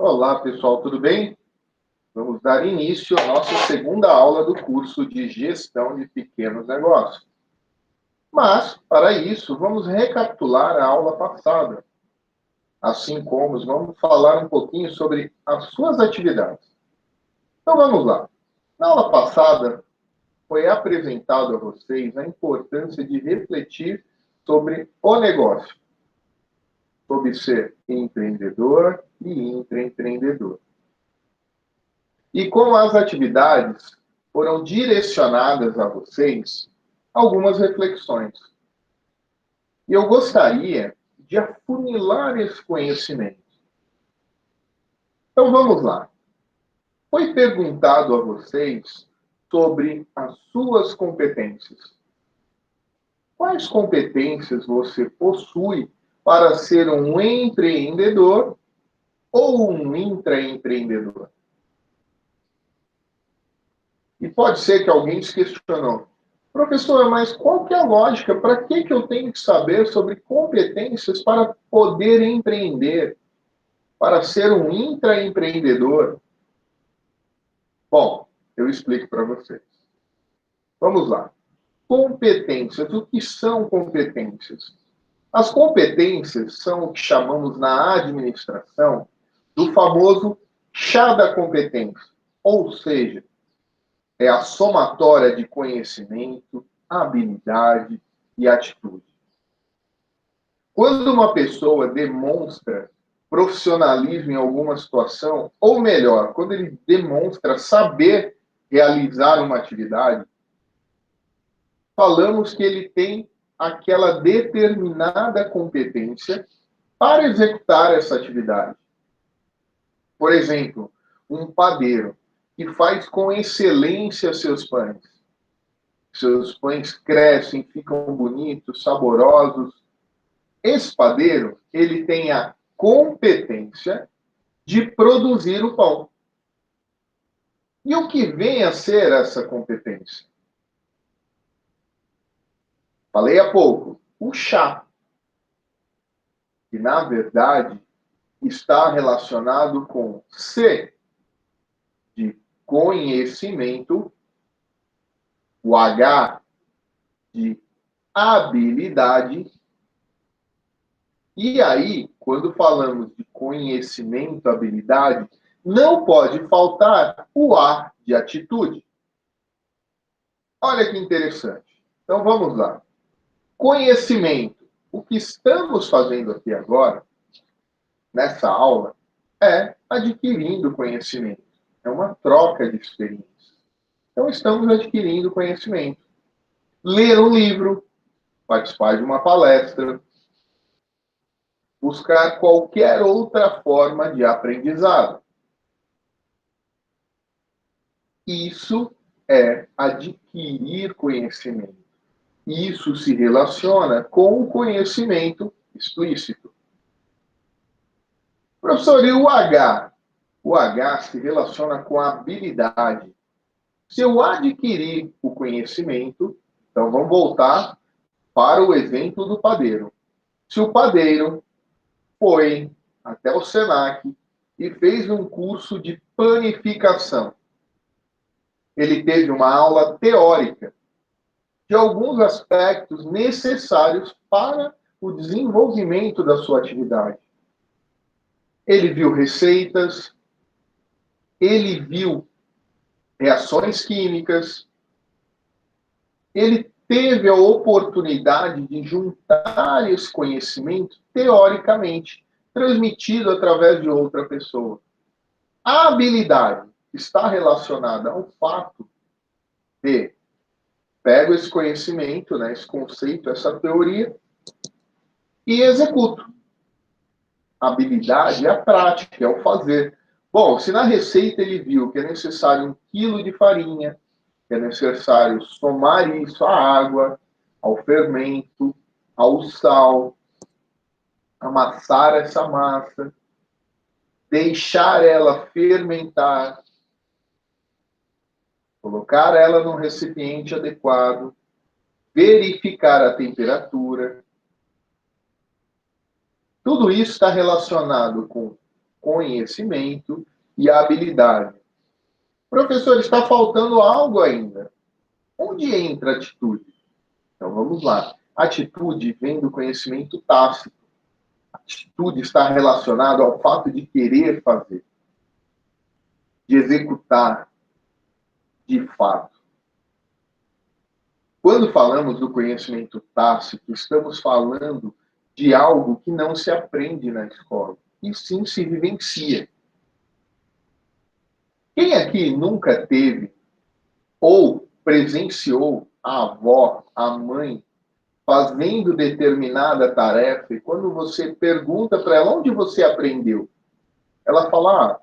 Olá, pessoal, tudo bem? Vamos dar início à nossa segunda aula do curso de Gestão de Pequenos Negócios. Mas, para isso, vamos recapitular a aula passada, assim como vamos falar um pouquinho sobre as suas atividades. Então, vamos lá. Na aula passada, foi apresentado a vocês a importância de refletir sobre o negócio, sobre ser empreendedor e intraempreendedor. E como as atividades foram direcionadas a vocês, algumas reflexões. E eu gostaria de afunilar esse conhecimento. Então vamos lá. Foi perguntado a vocês sobre as suas competências. Quais competências você possui para ser um empreendedor ou um intraempreendedor? E pode ser que alguém se questionou. Professor, mas qual que é a lógica? Para que eu tenho que saber sobre competências para poder empreender? Para ser um intraempreendedor? Bom, eu explico para vocês. Vamos lá. Competências. O que são competências? As competências são o que chamamos na administração do famoso chá da competência. Ou seja, é a somatória de conhecimento, habilidade e atitude. Quando uma pessoa demonstra profissionalismo em alguma situação, ou melhor, quando ele demonstra saber realizar uma atividade, falamos que ele tem aquela determinada competência para executar essa atividade. Por exemplo, um padeiro que faz com excelência seus pães. Seus pães crescem, ficam bonitos, saborosos. Esse padeiro, ele tem a competência de produzir o pão. E o que vem a ser essa competência? Falei há pouco, o chá, que na verdade está relacionado com C, de conhecimento, o H, de habilidade. E aí, quando falamos de conhecimento, habilidade, não pode faltar o A de atitude. Olha que interessante. Então vamos lá. Conhecimento. O que estamos fazendo aqui agora, nessa aula, é adquirindo conhecimento. É uma troca de experiência. Então estamos adquirindo conhecimento. Ler um livro, participar de uma palestra, buscar qualquer outra forma de aprendizado. Isso é adquirir conhecimento. Isso se relaciona com o conhecimento explícito. Professor, e o H? O H se relaciona com a habilidade. Se eu adquirir o conhecimento, então vamos voltar para o exemplo do padeiro. Se o padeiro foi até o Senac e fez um curso de panificação, ele teve uma aula teórica de alguns aspectos necessários para o desenvolvimento da sua atividade. Ele viu receitas, ele viu reações químicas, ele teve a oportunidade de juntar esse conhecimento teoricamente, transmitido através de outra pessoa. A habilidade está relacionada ao fato de pego esse conhecimento, né, esse conceito, essa teoria, e executo. A habilidade é a prática, é o fazer. Bom, se na receita ele viu que é necessário 1 quilo de farinha, que é necessário somar isso à água, ao fermento, ao sal, amassar essa massa, deixar ela fermentar, colocar ela num recipiente adequado, verificar a temperatura. Tudo isso está relacionado com conhecimento e habilidade. Professor, está faltando algo ainda. Onde entra a atitude? Então vamos lá. Atitude vem do conhecimento tácito. Atitude está relacionada ao fato de querer fazer, de executar, de fato. Quando falamos do conhecimento tácito, estamos falando de algo que não se aprende na escola, e sim se vivencia. Quem aqui nunca teve ou presenciou a avó, a mãe, fazendo determinada tarefa, e quando você pergunta para ela onde você aprendeu, ela fala,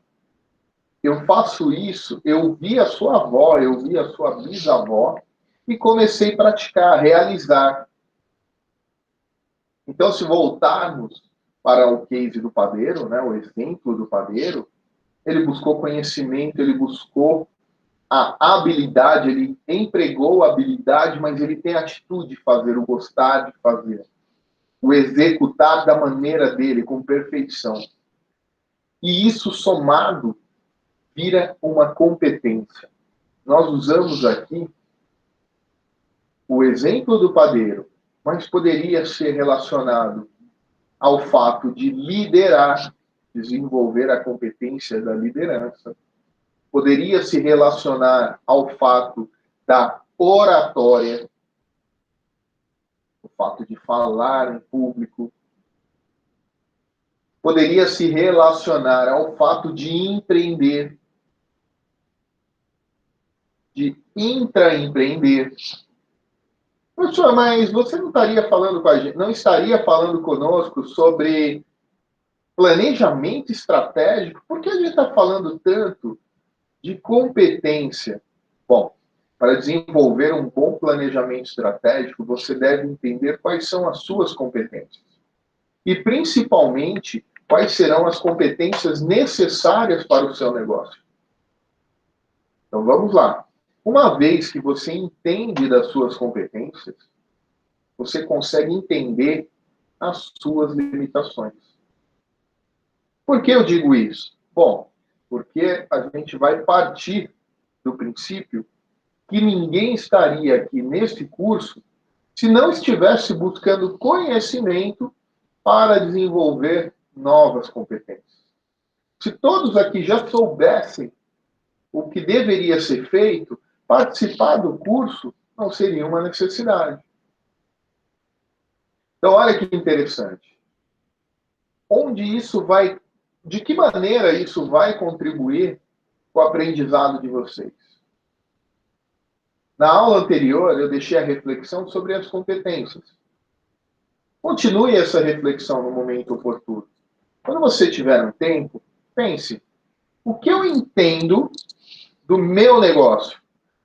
eu faço isso, eu vi a sua avó, eu vi a sua bisavó, e comecei a praticar, a realizar. Então, se voltarmos para o case do padeiro, né, o exemplo do padeiro, ele buscou conhecimento, ele buscou a habilidade, ele empregou a habilidade, mas ele tem a atitude de fazer, o gostar de fazer, o executar da maneira dele, com perfeição. E isso somado vira uma competência. Nós usamos aqui o exemplo do padeiro, mas poderia ser relacionado ao fato de liderar, desenvolver a competência da liderança. Poderia se relacionar ao fato da oratória, o fato de falar em público. Poderia se relacionar ao fato de empreender, de intraempreender. Professor, mas você não estaria falando com a gente, não estaria falando conosco sobre planejamento estratégico? Por que a gente está falando tanto de competência? Bom, para desenvolver um bom planejamento estratégico, você deve entender quais são as suas competências. E, principalmente, quais serão as competências necessárias para o seu negócio. Então, vamos lá. Uma vez que você entende das suas competências, você consegue entender as suas limitações. Por que eu digo isso? Bom, porque a gente vai partir do princípio que ninguém estaria aqui nesse curso se não estivesse buscando conhecimento para desenvolver novas competências. Se todos aqui já soubessem o que deveria ser feito, participar do curso não seria uma necessidade. Então, olha que interessante. Onde isso vai, de que maneira isso vai contribuir com o aprendizado de vocês? Na aula anterior, eu deixei a reflexão sobre as competências. Continue essa reflexão no momento oportuno. Quando você tiver um tempo, pense, o que eu entendo do meu negócio,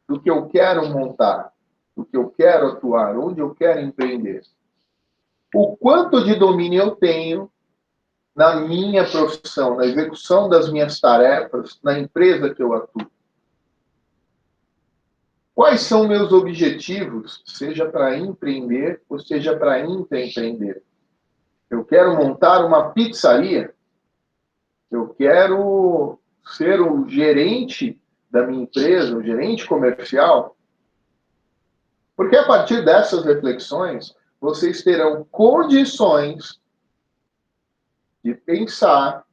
do que eu quero montar, do que eu quero atuar, onde eu quero empreender? O quanto de domínio eu tenho na minha profissão, na execução das minhas tarefas, na empresa que eu atuo? Quais são meus objetivos, seja para empreender ou seja para intraempreender? Eu quero montar uma pizzaria? Eu quero ser o gerente da minha empresa, o gerente comercial? Porque a partir dessas reflexões, vocês terão condições de pensar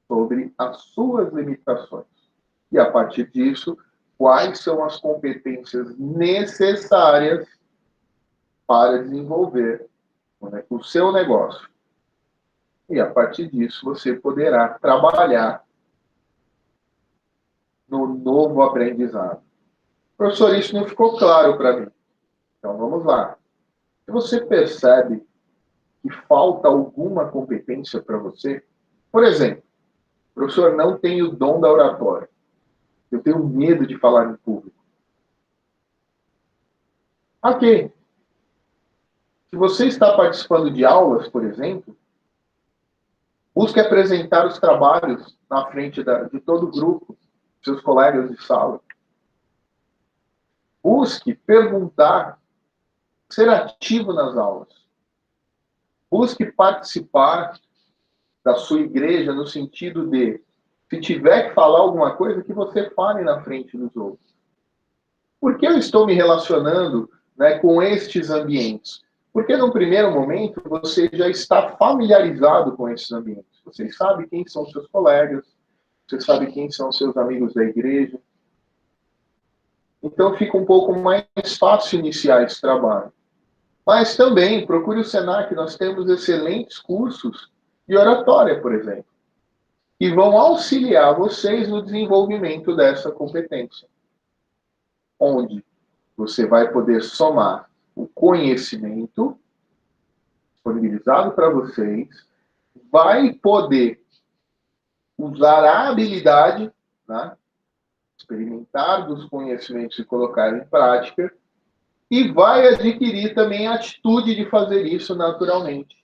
sobre as suas limitações. E a partir disso, quais são as competências necessárias para desenvolver, né, o seu negócio. E a partir disso, você poderá trabalhar no novo aprendizado. Professor, isso não ficou claro para mim. Então, vamos lá. Se você percebe que falta alguma competência para você, por exemplo, professor, não tenho o dom da oratória. Eu tenho medo de falar em público. Ok. Se você está participando de aulas, por exemplo, busque apresentar os trabalhos na frente de todo o grupo, seus colegas de sala. Busque perguntar, ser ativo nas aulas. Busque participar da sua igreja, no sentido de, se tiver que falar alguma coisa, que você fale na frente dos outros. Por que eu estou me relacionando, né, com estes ambientes? Porque, no primeiro momento, você já está familiarizado com esses ambientes. Você sabe quem são seus colegas, você sabe quem são seus amigos da igreja. Então, fica um pouco mais fácil iniciar esse trabalho. Mas também, procure o Senac, nós temos excelentes cursos de oratória, por exemplo, que vão auxiliar vocês no desenvolvimento dessa competência, onde você vai poder somar o conhecimento disponibilizado para vocês, vai poder usar a habilidade, né, experimentar dos conhecimentos e colocar em prática, e vai adquirir também a atitude de fazer isso naturalmente.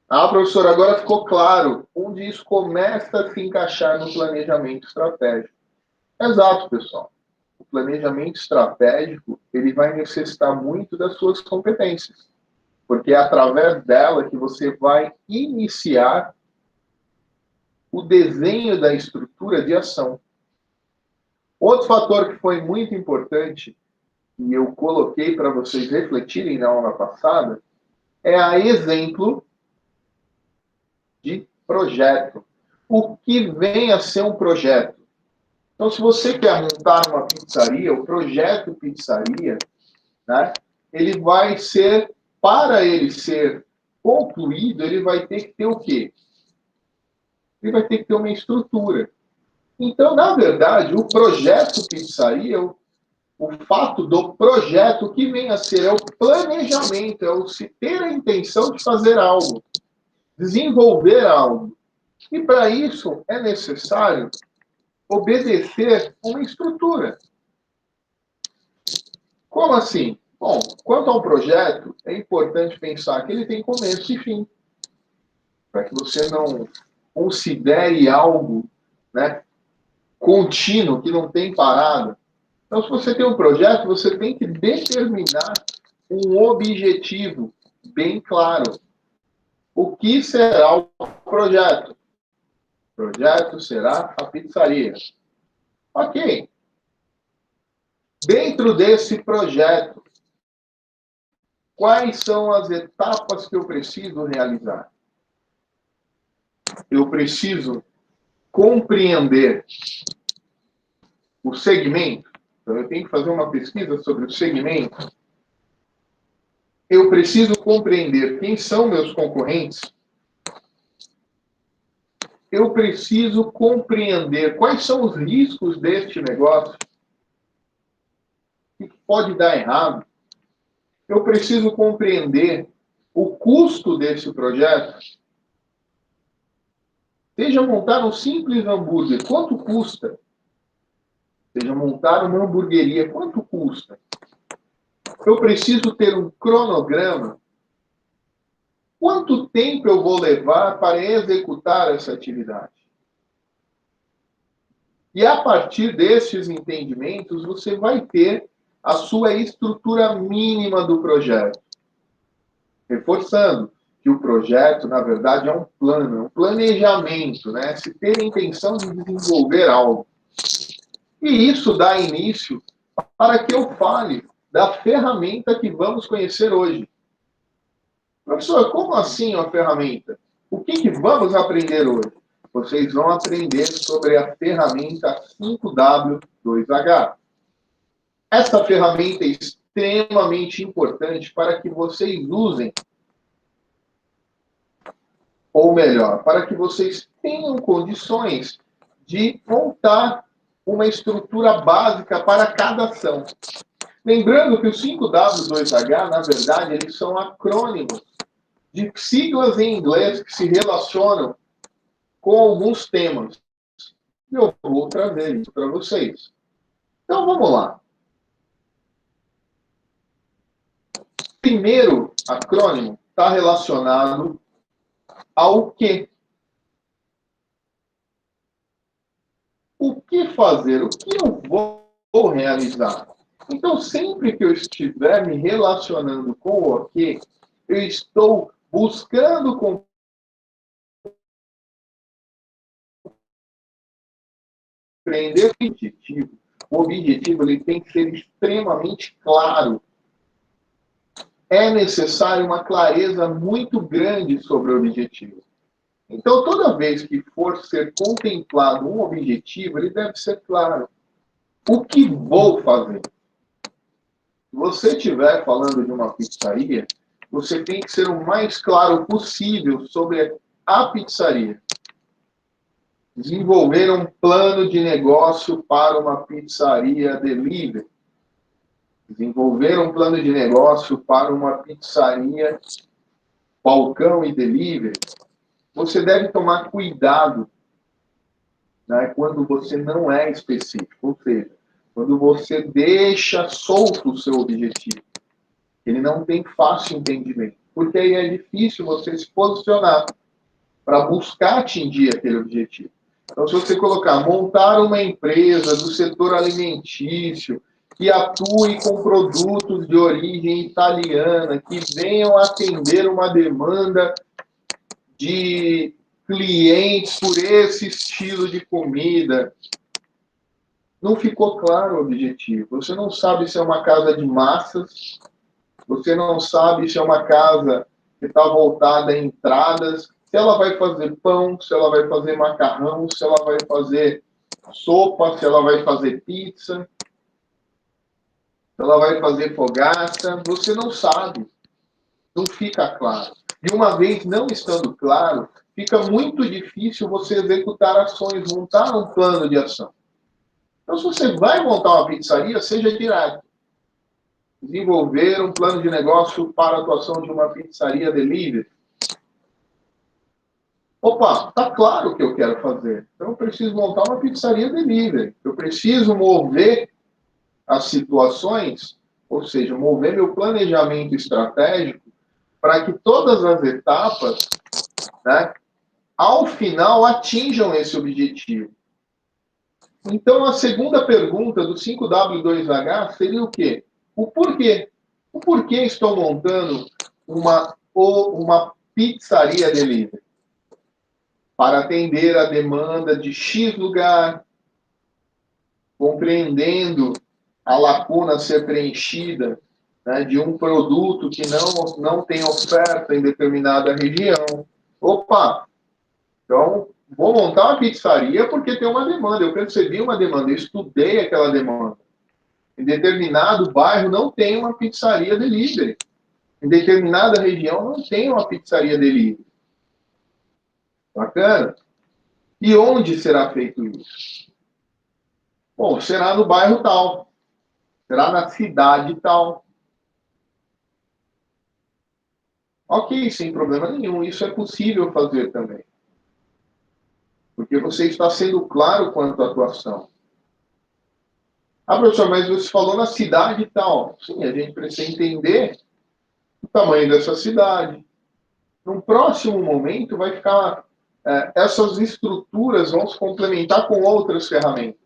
Ah, professor, agora ficou claro onde isso começa a se encaixar no planejamento estratégico. Exato, pessoal. O planejamento estratégico, ele vai necessitar muito das suas competências, porque é através dela que você vai iniciar o desenho da estrutura de ação. Outro fator que foi muito importante, e eu coloquei para vocês refletirem na aula passada, é a exemplo de projeto. O que vem a ser um projeto? Então, se você quer montar uma pizzaria, o projeto pizzaria, né, ele vai ser, para ele ser concluído, ele vai ter que ter o quê? Ele vai ter que ter uma estrutura. Então, na verdade, o projeto pizzaria, o fato do projeto, o que vem a ser é o planejamento, é o se ter a intenção de fazer algo, desenvolver algo. E para isso é necessário obedecer uma estrutura. Como assim? Bom, quanto ao projeto, é importante pensar que ele tem começo e fim, para que você não considere algo, né, contínuo, que não tem parada. Então, se você tem um projeto, você tem que determinar um objetivo bem claro. O que será o projeto? O projeto será a pizzaria. Ok. Dentro desse projeto, quais são as etapas que eu preciso realizar? Eu preciso compreender o segmento. Então, eu tenho que fazer uma pesquisa sobre o segmento. Eu preciso compreender quem são meus concorrentes. Eu preciso compreender quais são os riscos deste negócio. O que pode dar errado. Eu preciso compreender o custo desse projeto. Seja montar um simples hambúrguer, quanto custa? Seja montar uma hamburgueria, quanto custa? Eu preciso ter um cronograma. Quanto tempo eu vou levar para executar essa atividade? E a partir desses entendimentos, você vai ter a sua estrutura mínima do projeto. Reforçando que o projeto, na verdade, é um plano, é um planejamento, né? Se ter a intenção de desenvolver algo. E isso dá início para que eu fale da ferramenta que vamos conhecer hoje. Professor, como assim a ferramenta? O que vamos aprender hoje? Vocês vão aprender sobre a ferramenta 5W2H. Essa ferramenta é extremamente importante para que vocês usem, ou melhor, para que vocês tenham condições de montar uma estrutura básica para cada ação. Lembrando que o 5W2H, na verdade, eles são acrônimos de siglas em inglês que se relacionam com alguns temas. E eu vou trazer isso para vocês. Então, vamos lá. Primeiro acrônimo está relacionado ao quê. O que fazer? O que eu vou realizar? Então, sempre que eu estiver me relacionando com o quê, eu estou buscando compreender o objetivo ele tem que ser extremamente claro. É necessário uma clareza muito grande sobre o objetivo. Então, toda vez que for ser contemplado um objetivo, ele deve ser claro. O que vou fazer? Se você estiver falando de uma pizzaria, você tem que ser o mais claro possível sobre a pizzaria. Desenvolver um plano de negócio para uma pizzaria delivery. Desenvolver um plano de negócio para uma pizzaria balcão e delivery. Você deve tomar cuidado, né, quando você não é específico, ou seja, quando você deixa solto o seu objetivo. Ele não tem fácil entendimento, porque aí é difícil você se posicionar para buscar atingir aquele objetivo. Então, se você colocar, montar uma empresa do setor alimentício, que atue com produtos de origem italiana, que venham atender uma demanda de clientes por esse estilo de comida, não ficou claro o objetivo. Você não sabe se é uma casa de massas, você não sabe se é uma casa que está voltada a entradas, se ela vai fazer pão, se ela vai fazer macarrão, se ela vai fazer sopa, se ela vai fazer pizza, se ela vai fazer fogaça, você não sabe. Não fica claro. E uma vez não estando claro, fica muito difícil você executar ações, montar um plano de ação. Então, se você vai montar uma pizzaria, seja direto. Desenvolver um plano de negócio para a atuação de uma pizzaria delivery. Opa, tá claro o que eu quero fazer. Então, eu preciso montar uma pizzaria delivery. Eu preciso mover as situações, ou seja, mover meu planejamento estratégico para que todas as etapas, né, ao final, atinjam esse objetivo. Então, a segunda pergunta do 5W2H seria o quê? O porquê. O porquê estou montando uma pizzaria delivery? Para atender a demanda de X lugar, compreendendo a lacuna a ser preenchida, né, de um produto que não tem oferta em determinada região. Opa! Então, vou montar uma pizzaria porque tem uma demanda. Eu percebi uma demanda, eu estudei aquela demanda. Em determinado bairro não tem uma pizzaria delivery. Em determinada região não tem uma pizzaria delivery. Bacana? E onde será feito isso? Bom, será no bairro tal. Será na cidade tal. Ok, sem problema nenhum. Isso é possível fazer também. Porque você está sendo claro quanto à atuação. Ah, professor, mas você falou na cidade e tal. Sim, a gente precisa entender o tamanho dessa cidade. Num próximo momento, vai ficar... essas estruturas vão se complementar com outras ferramentas.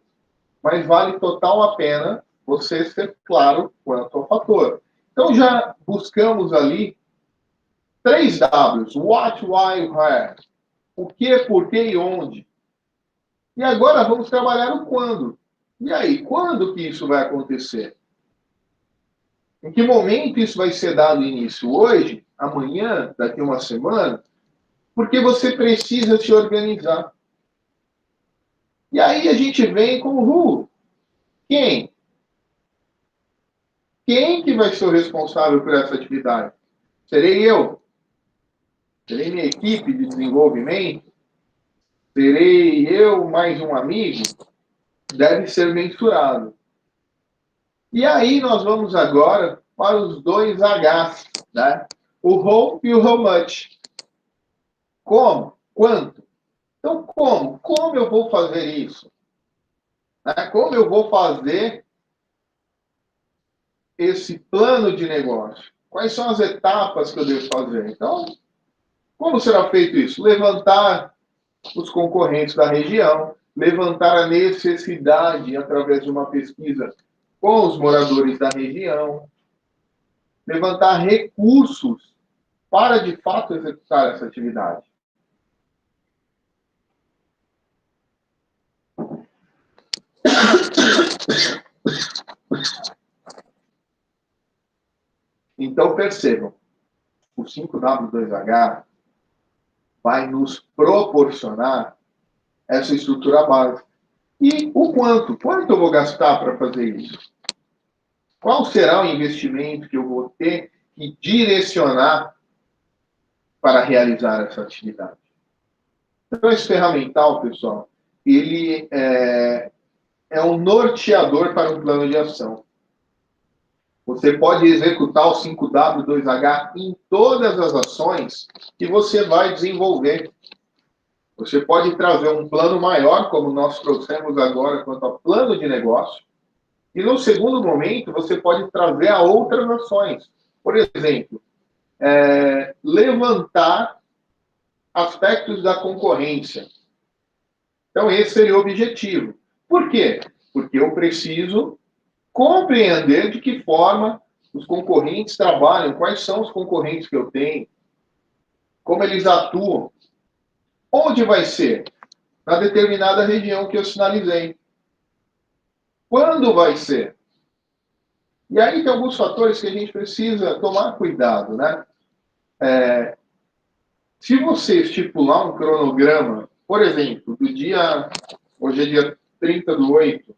Mas vale total a pena você ser claro quanto ao fator. Então, já buscamos ali 3 Ws. What, why, where. O que, por que e onde. E agora vamos trabalhar o quando. E aí, quando que isso vai acontecer? Em que momento isso vai ser dado início? Hoje? Amanhã? Daqui a uma semana? Porque você precisa se organizar. E aí a gente vem com o who. Quem? Quem que vai ser o responsável por essa atividade? Serei eu? Serei minha equipe de desenvolvimento? Serei eu mais um amigo? Deve ser mensurado. E aí nós vamos agora para os 2 Hs, né? O how e o how much. Como? Quanto? Então, como? Como eu vou fazer isso? Né? Como eu vou fazer esse plano de negócio? Quais são as etapas que eu devo fazer? Então, como será feito isso? Levantar os concorrentes da região, levantar a necessidade através de uma pesquisa com os moradores da região, levantar recursos para, de fato, executar essa atividade. Então, percebam, o 5W2H vai nos proporcionar essa estrutura básica. E o quanto? Quanto eu vou gastar para fazer isso? Qual será o investimento que eu vou ter que direcionar para realizar essa atividade? Então, esse ferramental, pessoal, ele é um norteador para um plano de ação. Você pode executar o 5W2H em todas as ações que você vai desenvolver. Você pode trazer um plano maior, como nós trouxemos agora quanto a plano de negócio, e no segundo momento você pode trazer a outras ações. Por exemplo, levantar aspectos da concorrência. Então, esse seria o objetivo. Por quê? Porque eu preciso compreender de que forma os concorrentes trabalham, quais são os concorrentes que eu tenho, como eles atuam. Onde vai ser? Na determinada região que eu sinalizei. Quando vai ser? E aí tem alguns fatores que a gente precisa tomar cuidado, né? Se você estipular um cronograma, por exemplo, hoje é dia 30/8,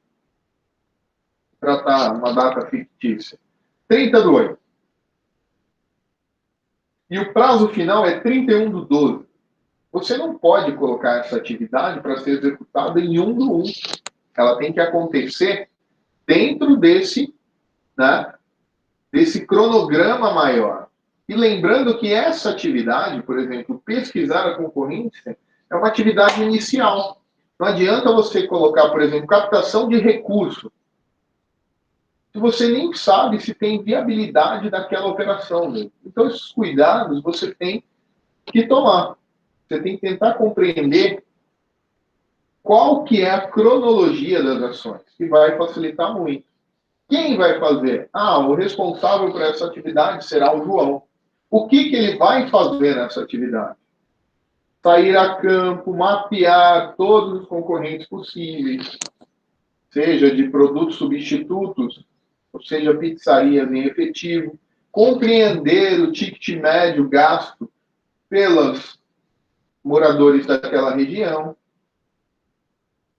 tratar uma data fictícia, 30/8, e o prazo final é 31/12, você não pode colocar essa atividade para ser executada em 1/1. Ela tem que acontecer dentro desse cronograma maior. E lembrando que essa atividade, por exemplo, pesquisar a concorrência, é uma atividade inicial. Não adianta você colocar, por exemplo, captação de recurso, se você nem sabe se tem viabilidade daquela operação. Né? Então, esses cuidados você tem que tomar. Você tem que tentar compreender qual que é a cronologia das ações, que vai facilitar muito. Quem vai fazer? O responsável por essa atividade será o João. O que ele vai fazer nessa atividade? Sair a campo, mapear todos os concorrentes possíveis, seja de produtos substitutos, ou seja, pizzarias em efetivo, compreender o ticket médio gasto pelos moradores daquela região,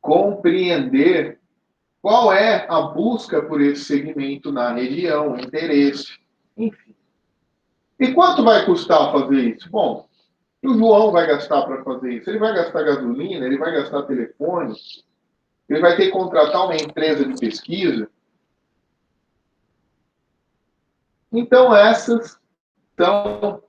compreender qual é a busca por esse segmento na região, o interesse, enfim. E quanto vai custar fazer isso? Bom, o João vai gastar para fazer isso? Ele vai gastar gasolina, ele vai gastar telefone, ele vai ter que contratar uma empresa de pesquisa. Então, essas são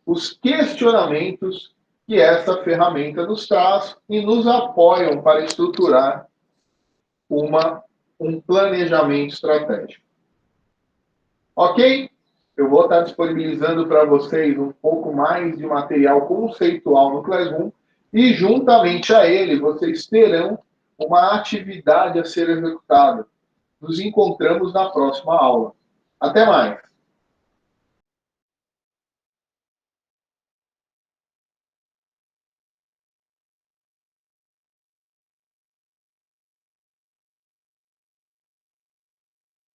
os questionamentos que essa ferramenta nos traz e nos apoiam para estruturar um planejamento estratégico. Ok? Eu vou estar disponibilizando para vocês um pouco mais de material conceitual no Classroom e, juntamente a ele, vocês terão uma atividade a ser executada. Nos encontramos na próxima aula. Até mais!